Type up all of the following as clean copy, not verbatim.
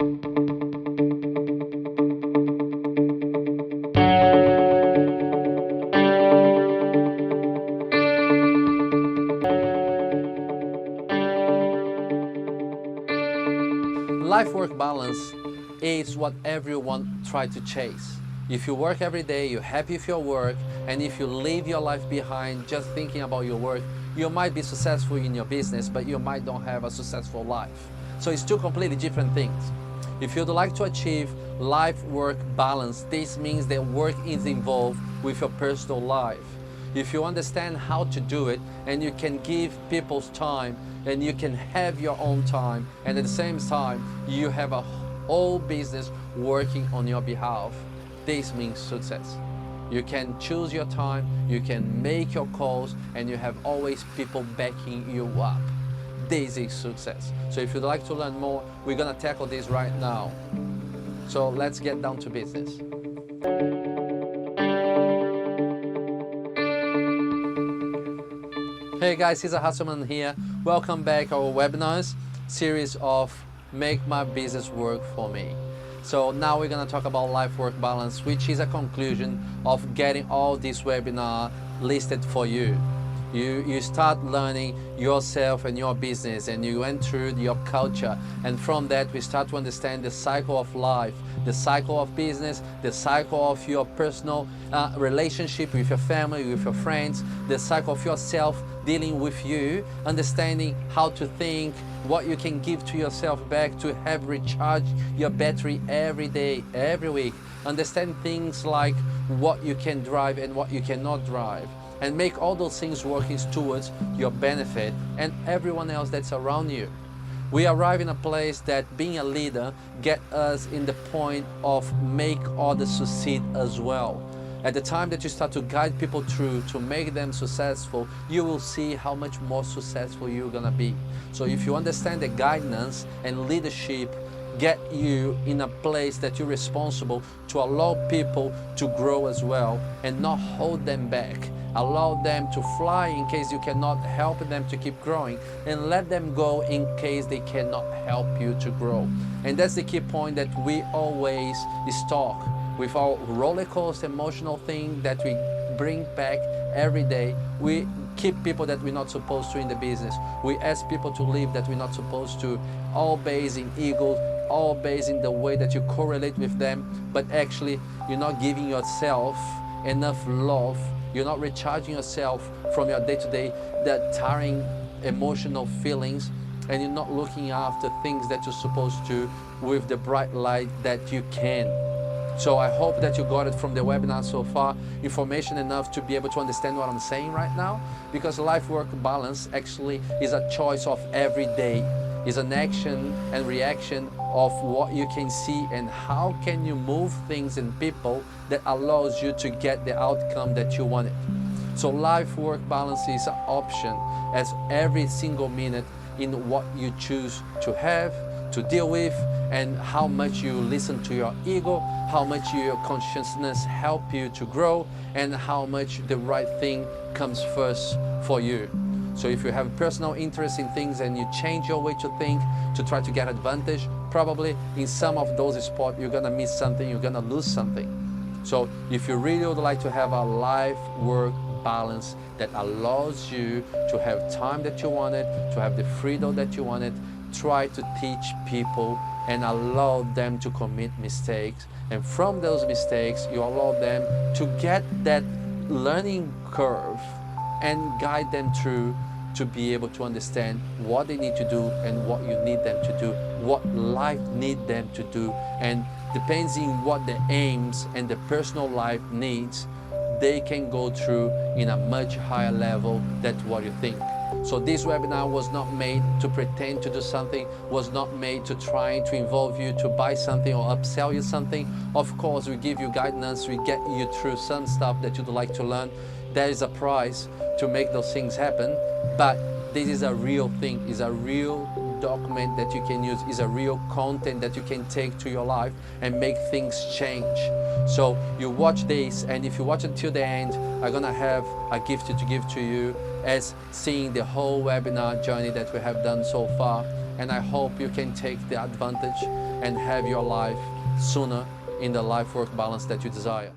Life-work balance is what everyone tries to chase. If you work every day, you're happy with your work, and if you leave your life behind just thinking about your work, you might be successful in your business, but you might not have a successful life. So it's two completely different things. If you'd like to achieve life-work balance, this means that work is involved with your personal life. If you understand how to do it, and you can give people's time, and you can have your own time, and at the same time you have a whole business working on your behalf, this means success. You can choose your time, you can make your calls, and you have always people backing you up. This is success. So if you'd like to learn more, we're gonna tackle this right now. So let's get down to business. Hey guys, Cesar Hasselmann here. Welcome back our webinars series of Make My Business Work For Me. So now we're going to talk about life-work balance, which is a conclusion of getting all this webinar listed for you. You start learning yourself and your business, and you went through your culture, and from that we start to understand the cycle of life, the cycle of business, the cycle of your personal relationship with your family, with your friends, the cycle of yourself dealing with you, understanding how to think, what you can give to yourself back to have recharged your battery every day, every week. Understand things like what you can drive and what you cannot drive, and make all those things working towards your benefit and everyone else that's around you. We arrive in a place that being a leader get us in the point of make others succeed as well. At the time that you start to guide people through to make them successful, you will see how much more successful you're gonna be. So if you understand that guidance and leadership get you in a place that you're responsible to allow people to grow as well and not hold them back. Allow them to fly in case you cannot help them to keep growing, and let them go in case they cannot help you to grow. And that's the key point that we always talk with our roller coaster emotional thing that we bring back every day. We keep people that we're not supposed to in the business. We ask people to leave that we're not supposed to, all based in ego, all based in the way that you correlate with them, but actually you're not giving yourself enough love. You're not recharging yourself from your day-to-day, that tiring emotional feelings, and you're not looking after things that you're supposed to with the bright light that you can. So I hope that you got it from the webinar so far, information enough to be able to understand what I'm saying right now, because life-work balance actually is a choice of every day, is an action and reaction of what you can see and how can you move things and people that allows you to get the outcome that you wanted. So life-work balance is an option as every single minute in what you choose to have, to deal with, and how much you listen to your ego, how much your consciousness help you to grow, and how much the right thing comes first for you. So if you have personal interest in things and you change your way to think to try to get advantage, probably in some of those spots you're gonna miss something, you're gonna lose something. So if you really would like to have a life-work balance that allows you to have time that you wanted, to have the freedom that you wanted, try to teach people and allow them to commit mistakes, and from those mistakes you allow them to get that learning curve and guide them through to be able to understand what they need to do and what you need them to do, what life need them to do, and depending what the aims and the personal life needs, they can go through in a much higher level than what you think. So this webinar was not made to pretend to do something, was not made to try to involve you to buy something or upsell you something. Of course, we give you guidance, we get you through some stuff that you'd like to learn. There is a price to make those things happen, but this is a real thing, is a real document that you can use, is a real content that you can take to your life and make things change. So you watch this, and if you watch it till the end, I'm gonna have a gift to give to you as seeing the whole webinar journey that we have done so far. and I hope you can take the advantage and have your life sooner in the life-work balance that you desire.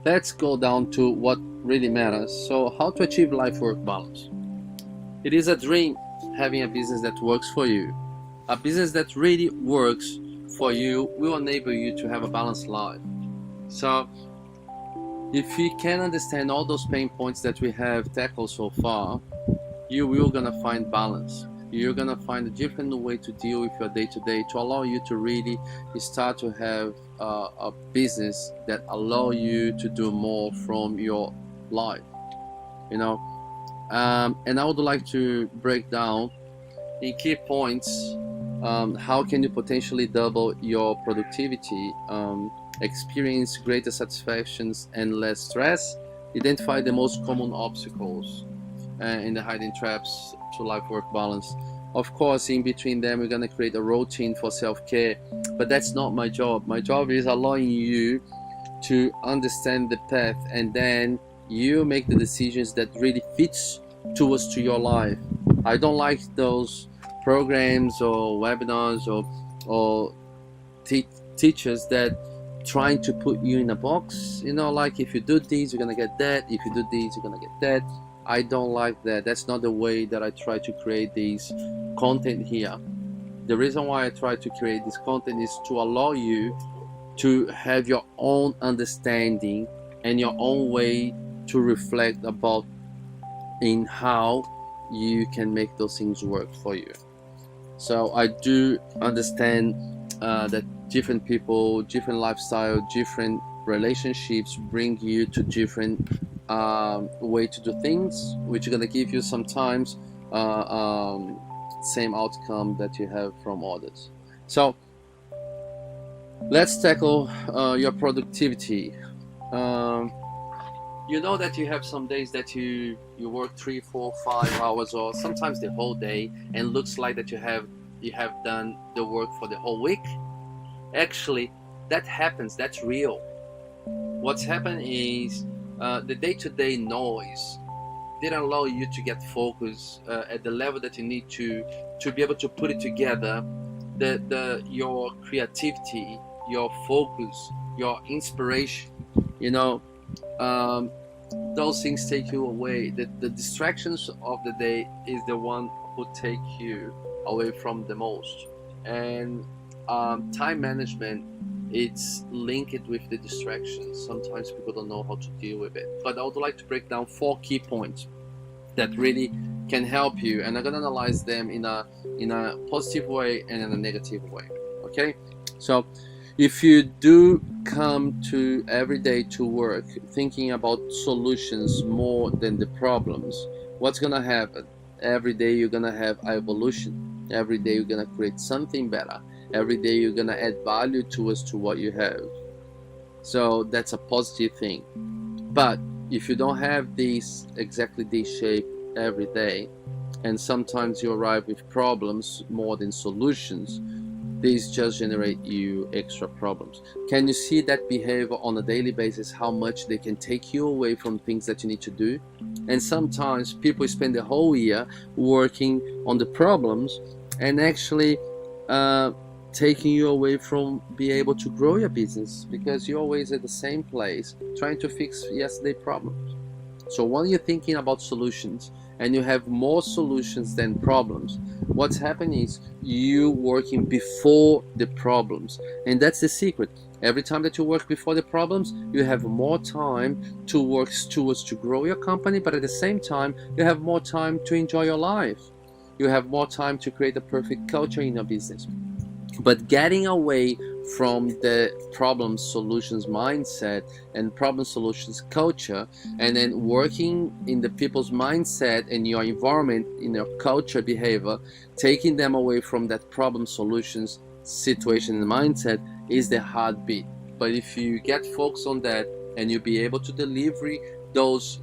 Let's go down to what really matters. So how to achieve life-work balance? It is a dream having a business that works for you. A business that really works for you will enable you to have a balanced life. So if you can understand all those pain points that we have tackled so far, you will gonna find balance. You're gonna find a different way to deal with your day-to-day to allow you to really start to have a business that allow you to do more from your life, you know. And I would like to break down in key points how can you potentially double your productivity, experience greater satisfactions and less stress, identify the most common obstacles and the hiding traps to life-work balance. Of course, in between them, we're going to create a routine for self-care, but that's not my job. My job is allowing you to understand the path, and then you make the decisions that really fits towards to your life. I don't like those programs or webinars or teachers that trying to put you in a box, you know, like if you do this, you're gonna get that, if you do this, you're gonna get that. I don't like that. That's not the way that I try to create this content here. The reason why I try to create this content is to allow you to have your own understanding and your own way to reflect about in how you can make those things work for you. So I do understand that different people, different lifestyle, different relationships bring you to different way to do things, which are going to give you sometimes same outcome that you have from others. So let's tackle your productivity. You know that you have some days that you work 3, 4, 5 hours or sometimes the whole day, and looks like that you have done the work for the whole week. Actually, that happens. That's real. What's happened is the day-to-day noise didn't allow you to get focused at the level that you need to be able to put it together. Your creativity, your focus, your inspiration, you know, those things take you away. The distractions of the day is the one who take you away from the most. And time management, it's linked with the distractions. Sometimes people don't know how to deal with it. But I would like to break down 4 key points that really can help you, and I'm gonna analyze them in a positive way and in a negative way. Okay, so if you do come to every day to work thinking about solutions more than the problems, what's gonna happen? Every day you're gonna have evolution. Every day you're gonna create something better. Every day you're gonna add value to what you have. So that's a positive thing. But if you don't have exactly this shape every day, and sometimes you arrive with problems more than solutions, these just generate you extra problems. Can you see that behavior on a daily basis, how much they can take you away from things that you need to do? And sometimes people spend the whole year working on the problems and actually taking you away from being able to grow your business, because you're always at the same place trying to fix yesterday's problems. So when you're thinking about solutions and you have more solutions than problems, what's happening is you working before the problems. And that's the secret. Every time that you work before the problems, you have more time to work towards to grow your company, but at the same time, you have more time to enjoy your life. You have more time to create a perfect culture in your business. But getting away from the problem solutions mindset and problem solutions culture, and then working in the people's mindset and your environment, in your culture behavior, taking them away from that problem solutions situation and mindset is the heartbeat. But if you get focused on that and you be able to deliver those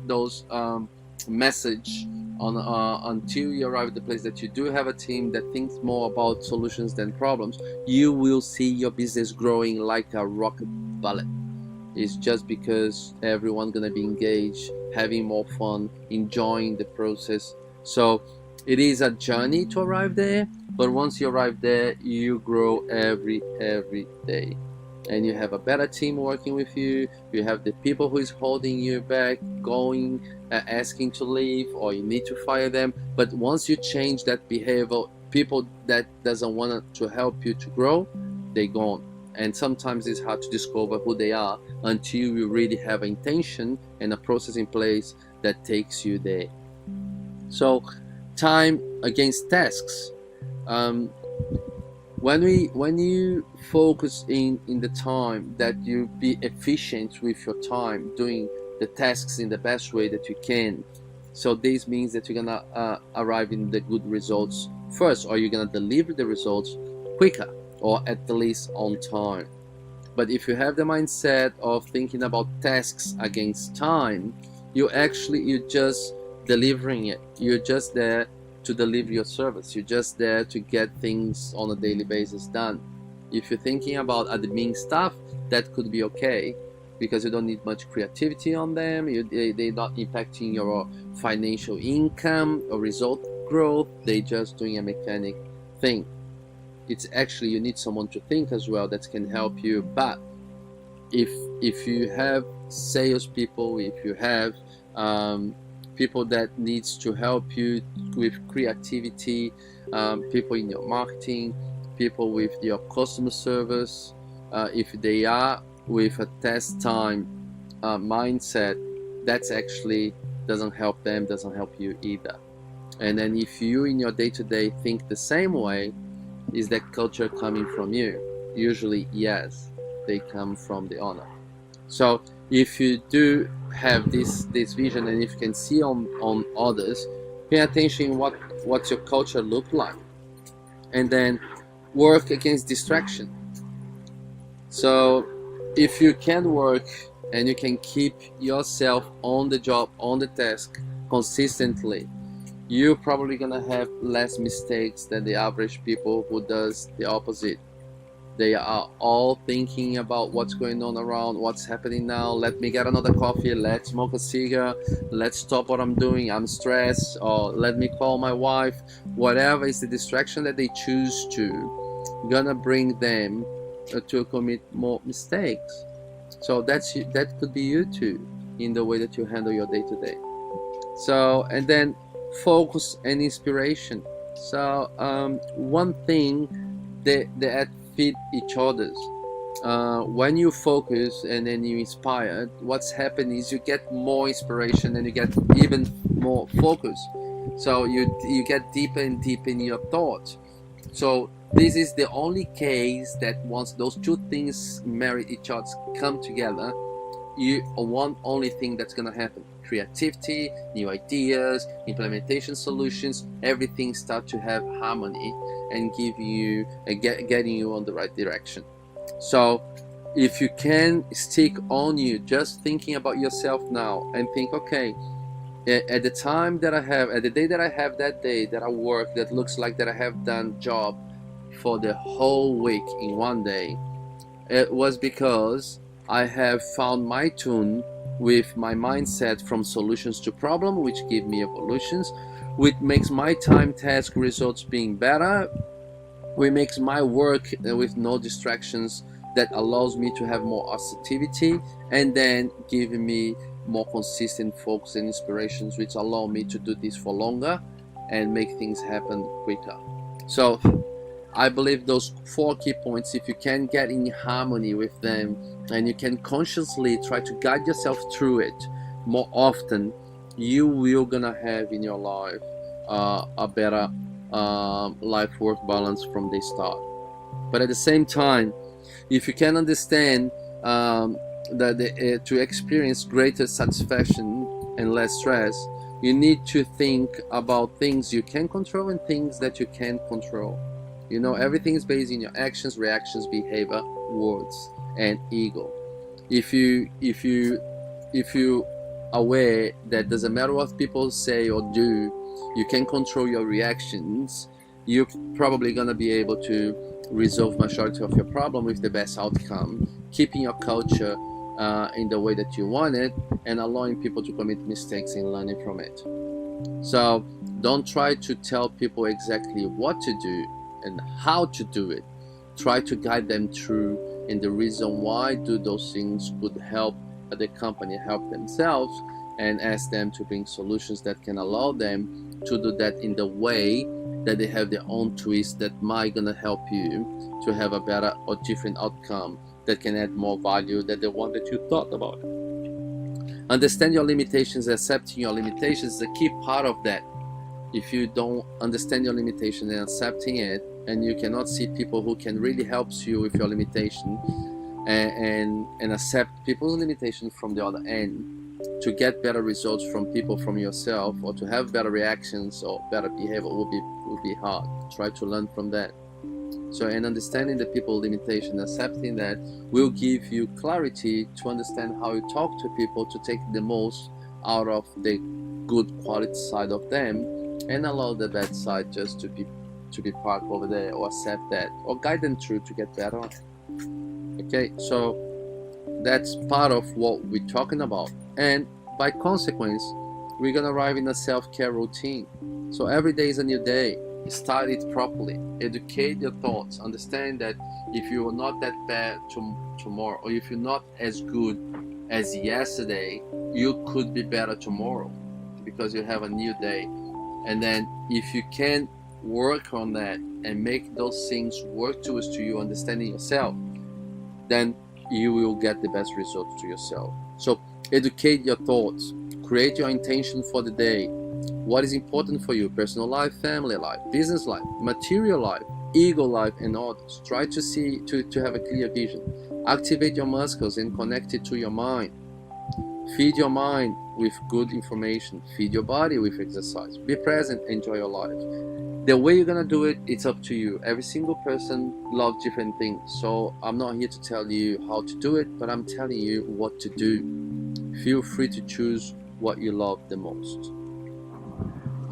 message until you arrive at the place that you do have a team that thinks more about solutions than problems, you will see your business growing like a rocket bullet. It's just because everyone's gonna be engaged, having more fun, enjoying the process. So it is a journey to arrive there, but once you arrive there, you grow every day, and you have a better team working with you. You have the people who is holding you back, going, asking to leave, or you need to fire them. But once you change that behavior, people that doesn't want to help you to grow, they gone. And sometimes it's hard to discover who they are until you really have an intention and a process in place that takes you there. So time against tasks. When you focus in the time that you be efficient with your time, doing the tasks in the best way that you can, so this means that you're gonna arrive in the good results first, or you're gonna deliver the results quicker, or at least on time. But if you have the mindset of thinking about tasks against time, you're just delivering it. You're just there to deliver your service. You're just there to get things on a daily basis done. If you're thinking about admin stuff, that could be okay, because you don't need much creativity on them. They're not impacting your financial income or result growth. They're just doing a mechanic thing. It's actually, you need someone to think as well that can help you. But if you have salespeople, if you have people that needs to help you with creativity, people in your marketing, people with your customer service, if they are with a test time mindset, that's actually doesn't help them, doesn't help you either. And then if you in your day-to-day think the same way, is that culture coming from you? Usually yes, they come from the owner. So if you do have this vision, and if you can see on others, pay attention what's your culture look like, and then work against distraction. So if you can work and you can keep yourself on the job, on the task consistently, you're probably gonna have less mistakes than the average people who does the opposite. They are all thinking about what's going on around, what's happening now. Let me get another coffee, let's smoke a cigar, let's stop what I'm doing, I'm stressed, or let me call my wife. Whatever is the distraction that they choose to, gonna bring them to commit more mistakes. So that could be you too, in the way that you handle your day-to-day. So, and then focus and inspiration. So one thing that fit each other's. When you focus and then you inspire, what's happening is you get more inspiration and you get even more focus. So you get deeper and deeper in your thoughts. So this is the only case that once those two things marry each other, come together, you one only thing that's gonna happen: creativity, new ideas, implementation solutions, everything start to have harmony and give you getting you on the right direction. So if you can stick on you, just thinking about yourself now and think, okay, at the time that I have, at the day that I have, that day that I work, that looks like that I have done job for the whole week in one day, it was because I have found my tune with my mindset from solutions to problem, which give me evolutions, which makes my time task results being better, which makes my work with no distractions, that allows me to have more assertivity, and then giving me more consistent focus and inspirations, which allow me to do this for longer and make things happen quicker. So I believe those 4 key points, if you can get in harmony with them and you can consciously try to guide yourself through it more often, you will gonna have in your life a better life-work balance from the start. But at the same time, if you can understand that to experience greater satisfaction and less stress, you need to think about things you can control and things that you can't control. You know, everything is based in your actions, reactions, behavior, words, and ego. If you aware that doesn't matter what people say or do, you can control your reactions, you're probably going to be able to resolve majority of your problem with the best outcome, keeping your culture in the way that you want it, and allowing people to commit mistakes and learning from it. So don't try to tell people exactly what to do and how to do it. Try to guide them through and the reason why do those things could help the company help themselves, and ask them to bring solutions that can allow them to do that in the way that they have their own twist that might gonna help you to have a better or different outcome that can add more value than the one that you thought about. Understand your limitations. Accepting your limitations is a key part of that. If you don't understand your limitation and accepting it, and you cannot see people who can really help you with your limitation, and accept people's limitation from the other end, to get better results from people, from yourself, or to have better reactions or better behavior will be hard. Try to learn from that. So, and understanding the people limitation, accepting that, will give you clarity to understand how you talk to people to take the most out of the good quality side of them, and allow the bad side just to be parked over there, or accept that, or guide them through to get better. Okay, so that's part of what we're talking about, and by consequence, we're gonna arrive in a self-care routine. So every day is a new day. Start it properly. Educate your thoughts. Understand that if you are not that bad tomorrow, or if you're not as good as yesterday, you could be better tomorrow, because you have a new day. And then if you can work on that and make those things work towards to you understanding yourself, then you will get the best results to yourself. So educate your thoughts. Create your intention for the day. What is important for you? Personal life, family life, business life, material life, ego life, and others. Try to see, to have a clear vision. Activate your muscles and connect it to your mind. Feed your mind with good information. Feed your body with exercise. Be present, enjoy your life. The way you're gonna do it, it's up to you. Every single person loves different things. So I'm not here to tell you how to do it, but I'm telling you what to do. Feel free to choose what you love the most.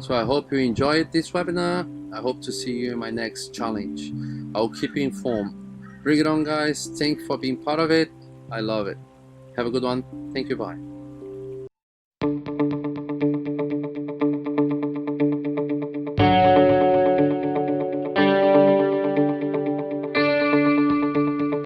So I hope you enjoyed this webinar. I hope to see you in my next challenge. I'll keep you informed. Bring it on, guys. Thanks for being part of it. I love it. Have a good one. Thank you. Bye.